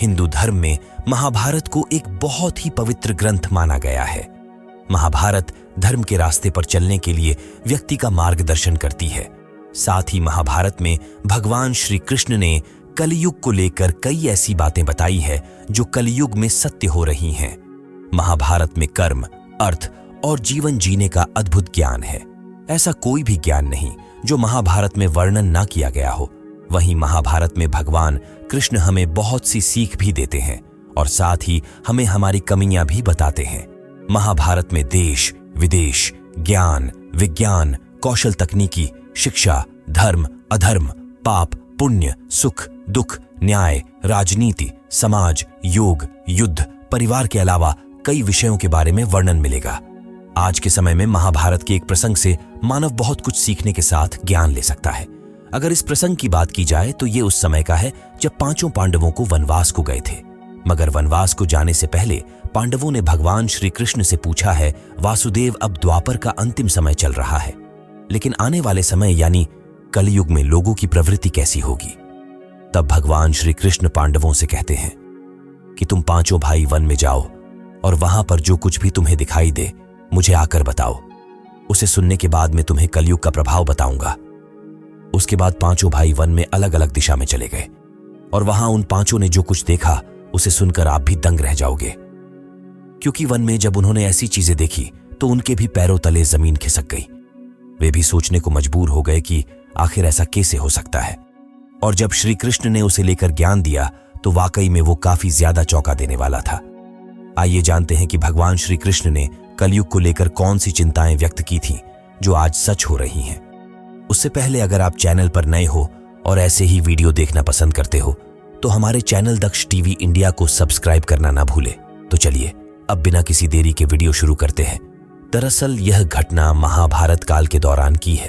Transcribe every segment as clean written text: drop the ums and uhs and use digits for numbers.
हिंदू धर्म में महाभारत को एक बहुत ही पवित्र ग्रंथ माना गया है। महाभारत धर्म के रास्ते पर चलने के लिए व्यक्ति का मार्गदर्शन करती है। साथ ही महाभारत में भगवान श्री कृष्ण ने कलयुग को लेकर कई ऐसी बातें बताई है जो कलयुग में सत्य हो रही हैं। महाभारत में कर्म, अर्थ और जीवन जीने का अद्भुत ज्ञान है। ऐसा कोई भी ज्ञान नहीं जो महाभारत में वर्णन ना किया गया हो। वहीं महाभारत में भगवान कृष्ण हमें बहुत सी सीख भी देते हैं और साथ ही हमें हमारी कमियां भी बताते हैं। महाभारत में देश, विदेश, ज्ञान, विज्ञान, कौशल, तकनीकी, शिक्षा, धर्म, अधर्म, पाप, पुण्य, सुख, दुख, न्याय, राजनीति, समाज, योग, युद्ध, परिवार के अलावा कई विषयों के बारे में वर्णन मिलेगा। आज के समय में महाभारत के एक प्रसंग से मानव बहुत कुछ सीखने के साथ ज्ञान ले सकता है। अगर इस प्रसंग की बात की जाए तो ये उस समय का है जब पांचों पांडवों को वनवास को गए थे। मगर वनवास को जाने से पहले पांडवों ने भगवान श्री कृष्ण से पूछा है, वासुदेव, अब द्वापर का अंतिम समय चल रहा है, लेकिन आने वाले समय यानी कलयुग में लोगों की प्रवृत्ति कैसी होगी? तब भगवान श्री कृष्ण पांडवों से कहते हैं कि तुम पांचों भाई वन में जाओ और वहां पर जो कुछ भी तुम्हें दिखाई दे मुझे आकर बताओ। उसे सुनने के बाद मैं तुम्हें कलयुग का प्रभाव बताऊंगा। उसके बाद पांचों भाई वन में अलग अलग दिशा में चले गए और वहां उन पांचों ने जो कुछ देखा उसे सुनकर आप भी दंग रह जाओगे, क्योंकि वन में जब उन्होंने ऐसी चीजें देखी तो उनके भी पैरों तले जमीन खिसक गई। वे भी सोचने को मजबूर हो गए कि आखिर ऐसा कैसे हो सकता है। और जब श्री कृष्ण ने उसे लेकर ज्ञान दिया तो वाकई में वो काफी ज्यादा चौंका देने वाला था। आइए जानते हैं कि भगवान श्री कृष्ण ने कलयुग को लेकर कौन सी चिंताएं व्यक्त की थीं जो आज सच हो रही हैं। उससे पहले अगर आप चैनल पर नए हो और ऐसे ही वीडियो देखना पसंद करते हो तो हमारे चैनल दक्ष टीवी इंडिया को सब्सक्राइब करना ना भूले। तो चलिए अब बिना किसी देरी के वीडियो शुरू करते हैं। दरअसल यह घटना महाभारत काल के दौरान की है,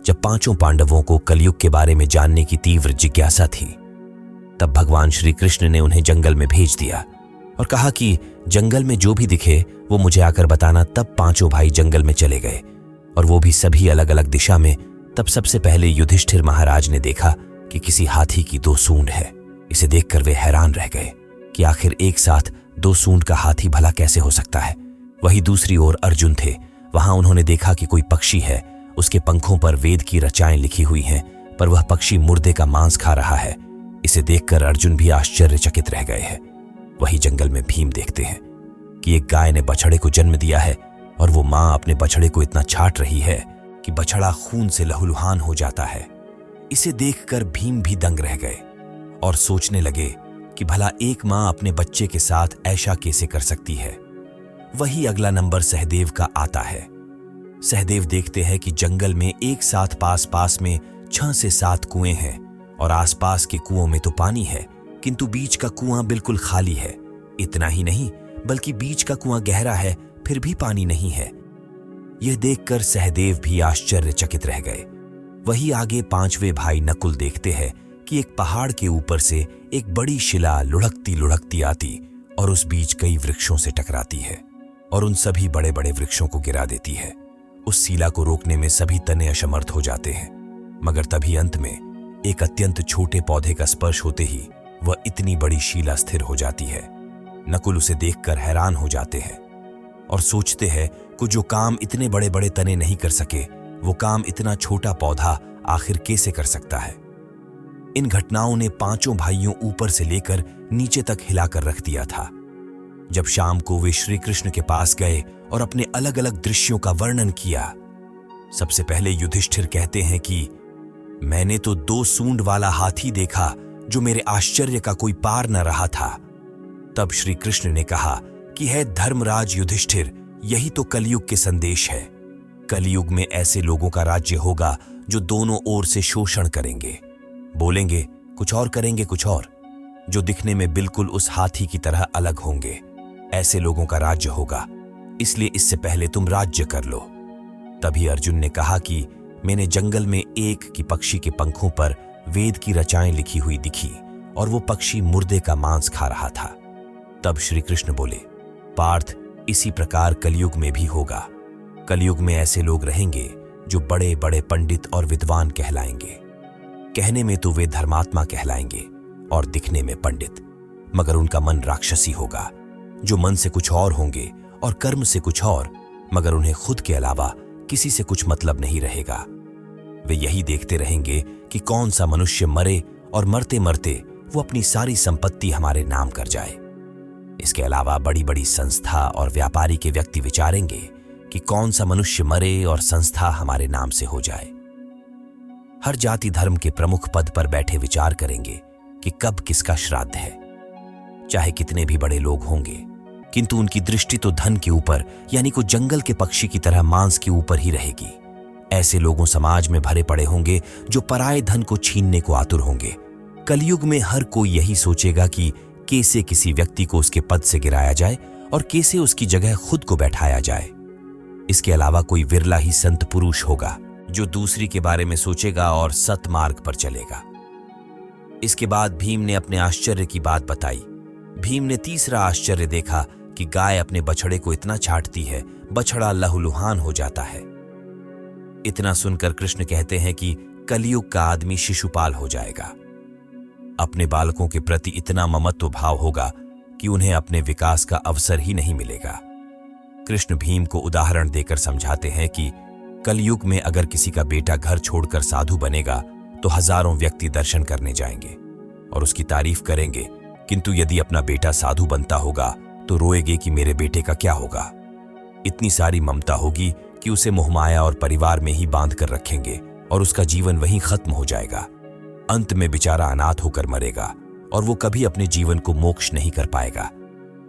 जब पांचों पांडवों को कलयुग के बारे में जानने की तीव्र जिज्ञासा थी। तब भगवान श्री कृष्ण ने उन्हें जंगल में भेज दिया और कहा कि जंगल में जो भी दिखे वो मुझे आकर बताना। तब पांचों भाई जंगल में चले गए और वो भी सभी अलग अलग दिशा में। तब सबसे पहले युधिष्ठिर महाराज ने देखा कि किसी हाथी की दो सूंड है। इसे देखकर वे हैरान रह गए कि आखिर एक साथ दो सूंड का हाथी भला कैसे हो सकता है। वहीं दूसरी ओर अर्जुन थे। वहां उन्होंने देखा कि कोई पक्षी है, उसके पंखों पर वेद की रचाएं लिखी हुई हैं, पर वह पक्षी मुर्दे का मांस खा रहा है। इसे देखकर अर्जुन भी आश्चर्यचकित रह गए हैं। वहीं जंगल में भीम देखते हैं कि एक गाय ने बछड़े को जन्म दिया है और वो मां अपने बछड़े को इतना छाट रही है कि बछड़ा खून से लहूलुहान हो जाता है। इसे देखकर भीम भी दंग रह गए और सोचने लगे कि भला एक मां अपने बच्चे के साथ ऐसा कैसे कर सकती है। वही अगला नंबर सहदेव का आता है। सहदेव देखते हैं कि जंगल में एक साथ पास पास में 6 से 7 कुएं हैं और आसपास के कुओं में तो पानी है, किंतु बीच का कुआं बिल्कुल खाली है। इतना ही नहीं बल्कि बीच का कुआं गहरा है, फिर भी पानी नहीं है। यह देखकर सहदेव भी आश्चर्यचकित रह गए। वही आगे 5वें भाई नकुल देखते हैं कि एक पहाड़ के ऊपर से एक बड़ी शिला लुढ़कती लुढ़कती आती और उस बीच कई वृक्षों से टकराती है और उन सभी बड़े बड़े वृक्षों को गिरा देती है। उस शिला को रोकने में सभी तने असमर्थ हो जाते हैं, मगर तभी अंत में एक अत्यंत छोटे पौधे का स्पर्श होते ही वह इतनी बड़ी शिला स्थिर हो जाती है। नकुल उसे देखकर हैरान हो जाते हैं और सोचते हैं कि जो काम इतने बड़े बड़े तने नहीं कर सके वो काम इतना छोटा पौधा आखिर कैसे कर सकता है। इन घटनाओं ने पांचों भाइयों ऊपर से लेकर नीचे तक हिलाकर रख दिया था। जब शाम को वे श्री कृष्ण के पास गए और अपने अलग अलग दृश्यों का वर्णन किया। सबसे पहले युधिष्ठिर कहते हैं कि मैंने तो 2 सूंड वाला हाथी देखा जो मेरे आश्चर्य का कोई पार न रहा था। तब श्री कृष्ण ने कहा कि है धर्मराज युधिष्ठिर, यही तो कलयुग के संदेश है। कलयुग में ऐसे लोगों का राज्य होगा जो दोनों ओर से शोषण करेंगे, बोलेंगे कुछ और करेंगे कुछ और, जो दिखने में बिल्कुल उस हाथी की तरह अलग होंगे। ऐसे लोगों का राज्य होगा, इसलिए इससे पहले तुम राज्य कर लो। तभी अर्जुन ने कहा कि मैंने जंगल में एक की पक्षी के पंखों पर वेद की रचाएं लिखी हुई दिखी और वो पक्षी मुर्दे का मांस खा रहा था। तब श्री कृष्ण बोले, पार्थ, इसी प्रकार कलयुग में भी होगा। कलयुग में ऐसे लोग रहेंगे जो बड़े बड़े पंडित और विद्वान कहलाएंगे। कहने में तो वे धर्मात्मा कहलाएंगे और दिखने में पंडित। मगर उनका मन राक्षसी होगा, जो मन से कुछ और होंगे और कर्म से कुछ और, मगर उन्हें खुद के अलावा किसी से कुछ मतलब नहीं रहेगा। वे यही देखते रहेंगे कि कौन सा मनुष्य मरे और मरते मरते वो अपनी सारी संपत्ति हमारे नाम कर जाए। इसके अलावा बड़ी बड़ी संस्था और व्यापारी के व्यक्ति विचारेंगे कि कौन सा मनुष्य मरे और संस्था हमारे नाम से हो जाए। हर जाति धर्म के प्रमुख पद पर बैठे विचार करेंगे कि कब किसका श्राद्ध है। चाहे कितने भी बड़े लोग होंगे, किंतु उनकी दृष्टि तो धन के ऊपर, यानी को जंगल के पक्षी की तरह मांस के ऊपर ही रहेगी। ऐसे लोगों समाज में भरे पड़े होंगे जो पराये धन को छीनने को आतुर होंगे। कलयुग में हर कोई यही सोचेगा कि कैसे किसी व्यक्ति को उसके पद से गिराया जाए और कैसे उसकी जगह खुद को बैठाया जाए। इसके अलावा कोई विरला ही संत पुरुष होगा जो दूसरी के बारे में सोचेगा और सतमार्ग पर चलेगा। इसके बाद भीम ने अपने आश्चर्य की बात बताई। भीम ने तीसरा आश्चर्य देखा कि गाय अपने बछड़े को इतना छांटती है, बछड़ा लहूलुहान हो जाता है। इतना सुनकर कृष्ण कहते हैं कि कलयुग का आदमी शिशुपाल हो जाएगा। अपने बालकों के प्रति इतना ममत्व भाव होगा कि उन्हें अपने विकास का अवसर ही नहीं मिलेगा। कृष्ण भीम को उदाहरण देकर समझाते हैं कि कलयुग में अगर किसी का बेटा घर छोड़कर साधु बनेगा तो हजारों व्यक्ति दर्शन करने जाएंगे और उसकी तारीफ करेंगे, किंतु यदि अपना बेटा साधु बनता होगा तो रोएगे कि मेरे बेटे का क्या होगा। इतनी सारी ममता होगी कि उसे मोहमाया और परिवार में ही बांध कर रखेंगे और उसका जीवन वहीं खत्म हो जाएगा। अंत में बेचारा अनाथ होकर मरेगा और वो कभी अपने जीवन को मोक्ष नहीं कर पाएगा।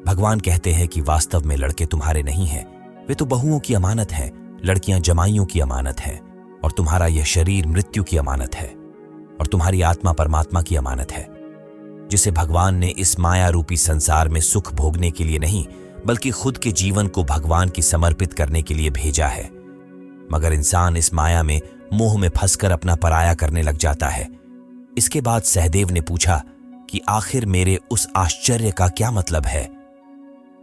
भगवान कहते हैं कि वास्तव में लड़के तुम्हारे नहीं हैं, वे तो बहुओं की अमानत हैं, लड़कियां जमाइयों की अमानत हैं, और तुम्हारा यह शरीर मृत्यु की अमानत है, और तुम्हारी आत्मा परमात्मा की अमानत है, जिसे भगवान ने इस माया रूपी संसार में सुख भोगने के लिए नहीं बल्कि खुद के जीवन को भगवान की समर्पित करने के लिए भेजा है। मगर इंसान इस माया में मोह में फंसकर अपना पराया करने लग जाता है। इसके बाद सहदेव ने पूछा कि आखिर मेरे उस आश्चर्य का क्या मतलब है।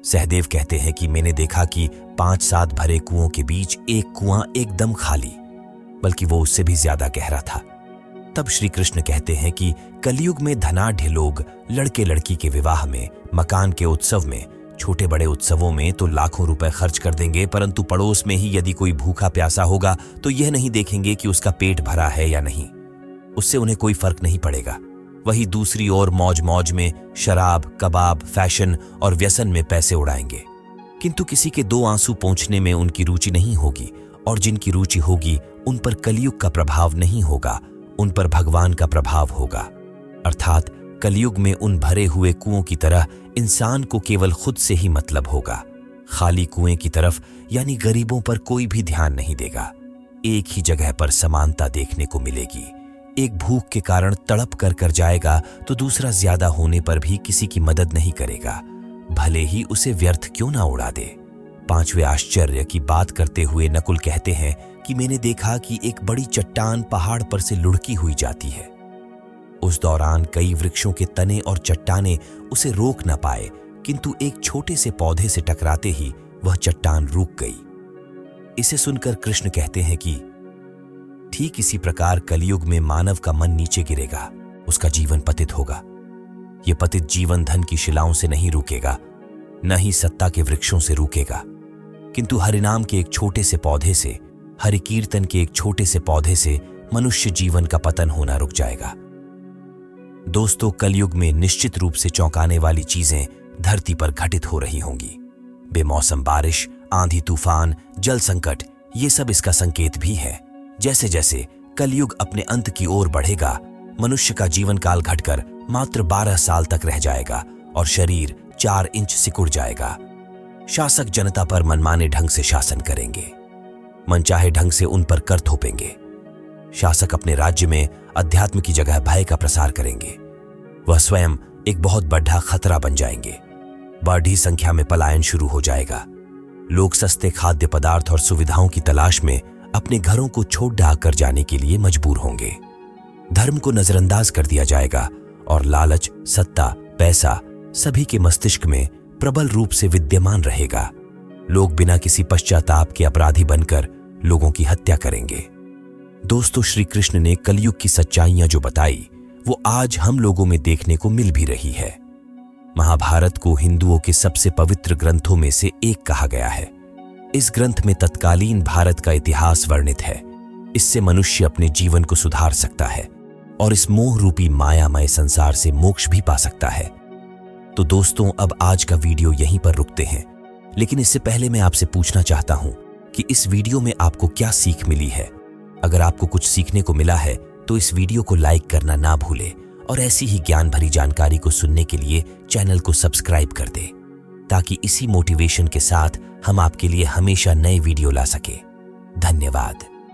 सहदेव कहते हैं कि मैंने देखा कि 5-7 भरे कुओं के बीच एक कुआं एकदम खाली, बल्कि वो उससे भी ज्यादा गहरा था। तब श्री कृष्ण कहते हैं कि कलयुग में धनाढ्य लोग लड़के लड़की के विवाह में, मकान के उत्सव में, छोटे बड़े उत्सवों में तो लाखों रुपए खर्च कर देंगे, परंतु पड़ोस में ही यदि कोई भूखा प्यासा होगा तो यह नहीं देखेंगे कि उसका पेट भरा है या नहीं। उससे उन्हें कोई फर्क नहीं पड़ेगा। वही दूसरी ओर मौज मौज में शराब, कबाब, फैशन और व्यसन में पैसे उड़ाएंगे, किंतु किसी के 2 आंसू पोंछने में उनकी रुचि नहीं होगी, और जिनकी रुचि होगी उन पर कलयुग का प्रभाव नहीं होगा, उन पर भगवान का प्रभाव होगा। अर्थात कलयुग में उन भरे हुए कुओं की तरह इंसान को केवल खुद से ही मतलब होगा। खाली कुएं की तरफ यानी गरीबों पर कोई भी ध्यान नहीं देगा। एक ही जगह पर समानता देखने को मिलेगी। एक भूख के कारण तड़प कर जाएगा तो दूसरा ज्यादा होने पर भी किसी की मदद नहीं करेगा, भले ही उसे व्यर्थ क्यों ना उड़ा दे। 5वें आश्चर्य की बात करते हुए नकुल कहते हैं कि मैंने देखा कि एक बड़ी चट्टान पहाड़ पर से लुढ़की हुई जाती है। उस दौरान कई वृक्षों के तने और चट्टाने उसे रोक न पाए, किंतु एक छोटे से पौधे से टकराते ही वह चट्टान रुक गई। इसे सुनकर कृष्ण कहते हैं कि ठीक इसी प्रकार कलयुग में मानव का मन नीचे गिरेगा, उसका जीवन पतित होगा। यह पतित जीवन धन की शिलाओं से नहीं रुकेगा, न ही सत्ता के वृक्षों से रुकेगा, किंतु हरिनाम के एक छोटे से पौधे से, हरि कीर्तन के एक छोटे से पौधे से मनुष्य जीवन का पतन होना रुक जाएगा। दोस्तों, कलयुग में निश्चित रूप से चौंकाने वाली चीजें धरती पर घटित हो रही होंगी। बेमौसम बारिश, आंधी तूफान, जल संकट, ये सब इसका संकेत भी है। जैसे जैसे कलयुग अपने अंत की ओर बढ़ेगा, मनुष्य का जीवन काल घटकर मात्र 12 साल तक रह जाएगा और शरीर 4 इंच सिकुड़ जाएगा। शासक जनता पर मनमाने ढंग से शासन करेंगे, मनचाहे ढंग से उन पर कर थोपेंगे। शासक अपने राज्य में अध्यात्म की जगह भय का प्रसार करेंगे। वह स्वयं एक बहुत बड़ा खतरा बन जाएंगे। बढ़ी संख्या में पलायन शुरू हो जाएगा। लोग सस्ते खाद्य पदार्थ और सुविधाओं की तलाश में अपने घरों को छोड़ ढाक कर जाने के लिए मजबूर होंगे। धर्म को नजरअंदाज कर दिया जाएगा और लालच, सत्ता, पैसा सभी के मस्तिष्क में प्रबल रूप से विद्यमान रहेगा। लोग बिना किसी पश्चाताप के अपराधी बनकर लोगों की हत्या करेंगे। दोस्तों, श्री कृष्ण ने कलयुग की सच्चाइयां जो बताई वो आज हम लोगों में देखने को मिल भी रही है। महाभारत को हिंदुओं के सबसे पवित्र ग्रंथों में से एक कहा गया है। इस ग्रंथ में तत्कालीन भारत का इतिहास वर्णित है। इससे मनुष्य अपने जीवन को सुधार सकता है और इस मोह रूपी मायामय संसार से मोक्ष भी पा सकता है। तो दोस्तों, अब आज का वीडियो यहीं पर रुकते हैं, लेकिन इससे पहले मैं आपसे पूछना चाहता हूं कि इस वीडियो में आपको क्या सीख मिली है। अगर आपको कुछ सीखने को मिला है तो इस वीडियो को लाइक करना ना भूलें और ऐसी ही ज्ञान भरी जानकारी को सुनने के लिए चैनल को सब्सक्राइब कर दें, ताकि इसी मोटिवेशन के साथ हम आपके लिए हमेशा नए वीडियो ला सके। धन्यवाद।